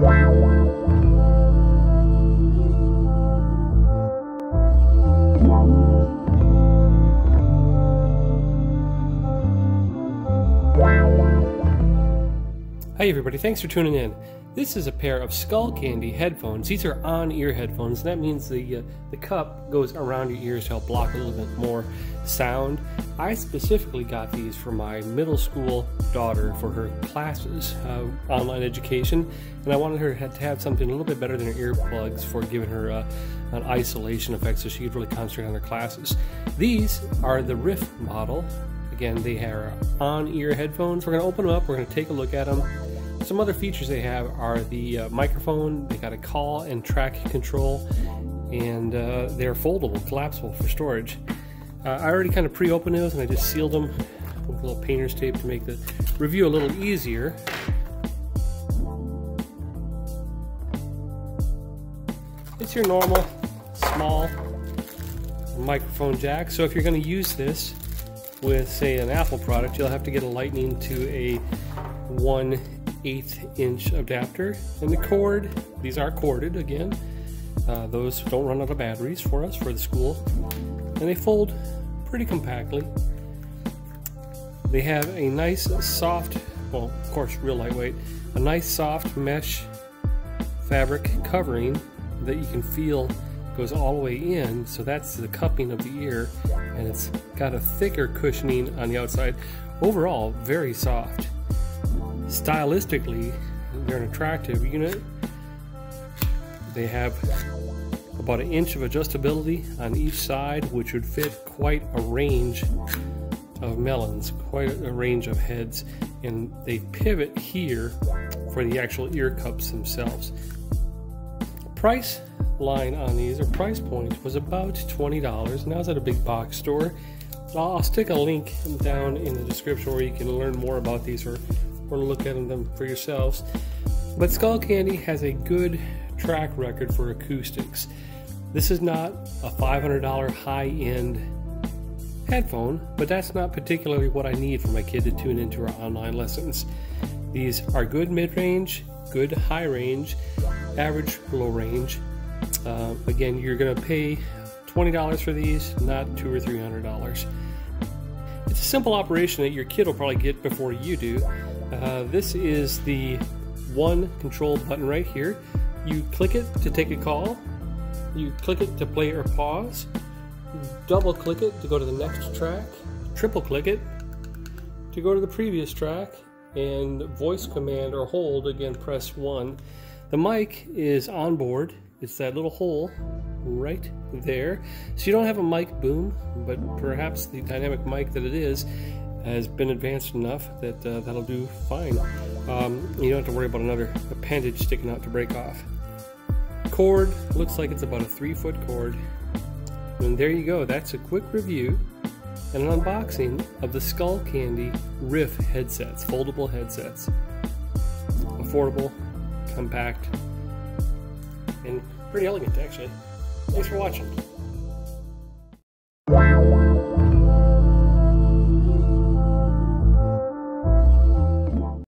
Hi everybody, thanks for tuning in. This is a pair of Skullcandy headphones. These are on-ear headphones, and that means the cup goes around your ears to help block a little bit more sound. I specifically got these for my middle school daughter for her classes, online education, and I wanted her to have something a little bit better than her earplugs for giving her an isolation effect so she could really concentrate on her classes. These are the Riff model. Again, they are on-ear headphones. We're going to open them up, we're going to take a look at them. Some other features they have are the microphone, they got a call and track control, and they're foldable, collapsible for storage. I already kind of pre-opened those and I just sealed them with a little painter's tape to make the review a little easier. It's your normal small microphone jack, so if you're going to use this with, say, an Apple product, you'll have to get a lightning to a 1/8 inch adapter, and the cord, these are corded again, those don't run out of batteries for us for the school, and they fold pretty compactly. They have a nice soft, well, of course real lightweight, a nice soft mesh fabric covering that you can feel goes all the way in, so that's the cupping of the ear, and it's got a thicker cushioning on the outside. Overall, very soft. Stylistically, they're an attractive unit. They have about 1 inch of adjustability on each side, which would fit quite a range of melons, quite a range of heads, and they pivot here for the actual ear cups themselves. Price line on these, or price point, was about $20, and I was at a big box store. I'll stick a link down in the description where you can learn more about these or look at them for yourselves. But Skullcandy has a good track record for acoustics. This is not a $500 high-end headphone, but that's not particularly what I need for my kid to tune into our online lessons. These are good mid-range, good high range, average low range. Again, you're going to pay $20 for these, not $200 or $300. It's a simple operation that your kid will probably get before you do. This is the one control button right here. You click it to take a call, you click it to play or pause, double click it to go to the next track, triple click it to go to the previous track, and voice command or hold, again press 1. The mic is on board. It's that little hole right there. So you don't have a mic boom, but perhaps the dynamic mic that it is has been advanced enough that that'll do fine. You don't have to worry about another appendage sticking out to break off. Cord looks like it's about a 3-foot cord. And there you go. That's a quick review and an unboxing of the Skullcandy Riff headsets, foldable headsets. Affordable, compact, and pretty elegant actually. Thanks for watching.